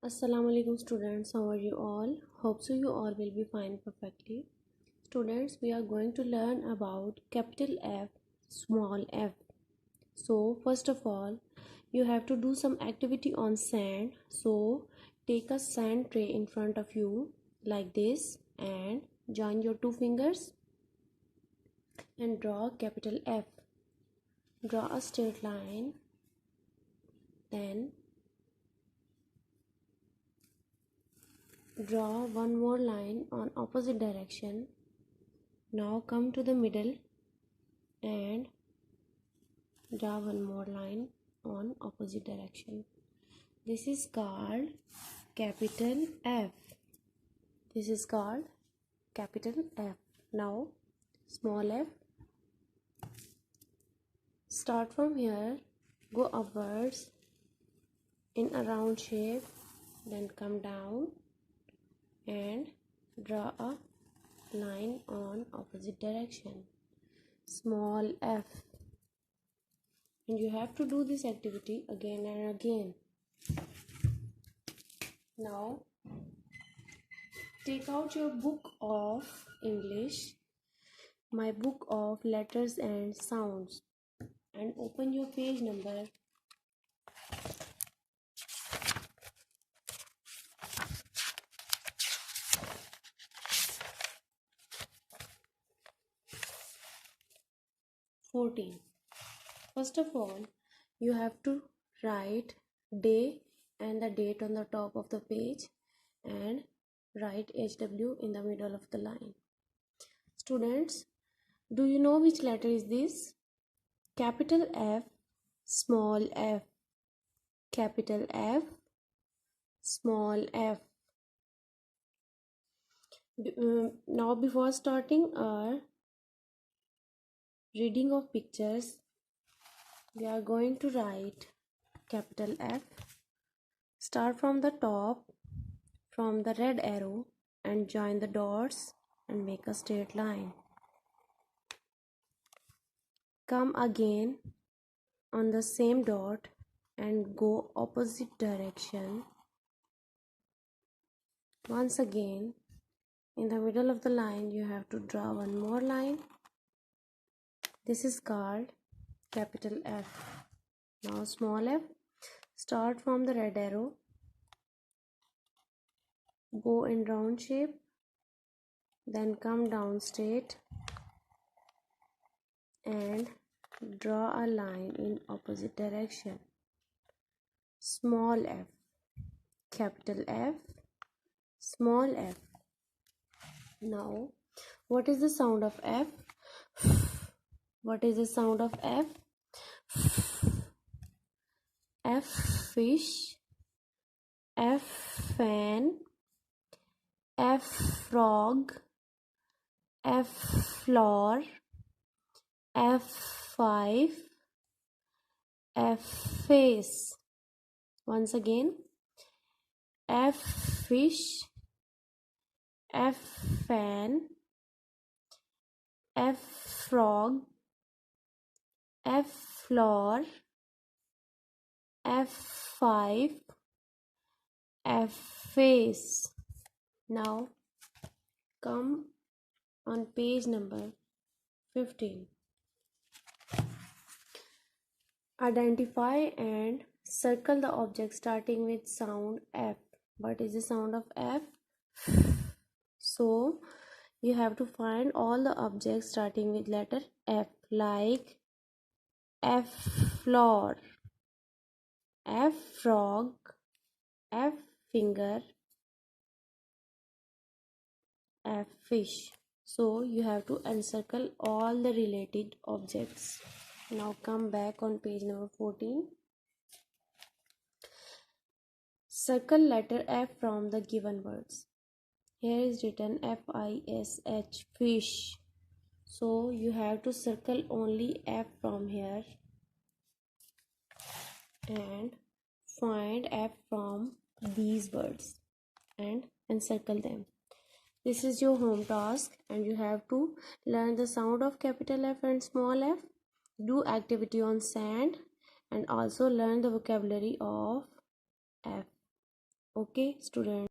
Assalamualaikum students, how are you all? Hope so you all will be fine perfectly. Students, we are going to learn about capital F, small f. So first of all, you have to do some activity on sand. So take a sand tray in front of you like this and join your two fingers and draw capital F. Draw a straight line, then draw one more line on opposite direction. Now come to the middle and draw one more line on opposite direction. This is called capital F. This is called capital F. Now small f. Start from here, go upwards in a round shape, then come down and draw a line on opposite direction. Small f. And you have to do this activity again and again. Now take out your book of English, my book of letters and sounds, and open your page number 14. First of all, you have to write day and the date on the top of the page and write HW in the middle of the line. Students, do you know which letter is this? Capital F, small f. Capital F, small f. Now before starting our reading of pictures, we are going to write capital F. Start from the top, from the red arrow, and join the dots and make a straight line. Come again on the same dot and go opposite direction. Once again, in the middle of the line, you have to draw one more line. This is called capital F. Now small f. Start from the red arrow, go in round shape, then come down straight and draw a line in opposite direction. Small f, capital F, small f. Now, what is the sound of F? What is the sound of F? F fish, F fan, F frog, F floor, F5, F face. Once again, F fish, F fan, F frog, F floor, F5, F face. Now come on page number 15. Identify and circle the object starting with sound F. What is the sound of F? So you have to find all the objects starting with letter F, like F floor, F frog, F finger, F fish. So you have to encircle all the related objects. Now come back on page number 14. Circle letter F from the given words. Here is written F-I-S-H, fish. So you have to circle only F from here and find F from these words and encircle them. This is your home task and you have to learn the sound of capital F and small f, do activity on sand, and also learn the vocabulary of F. Okay, students.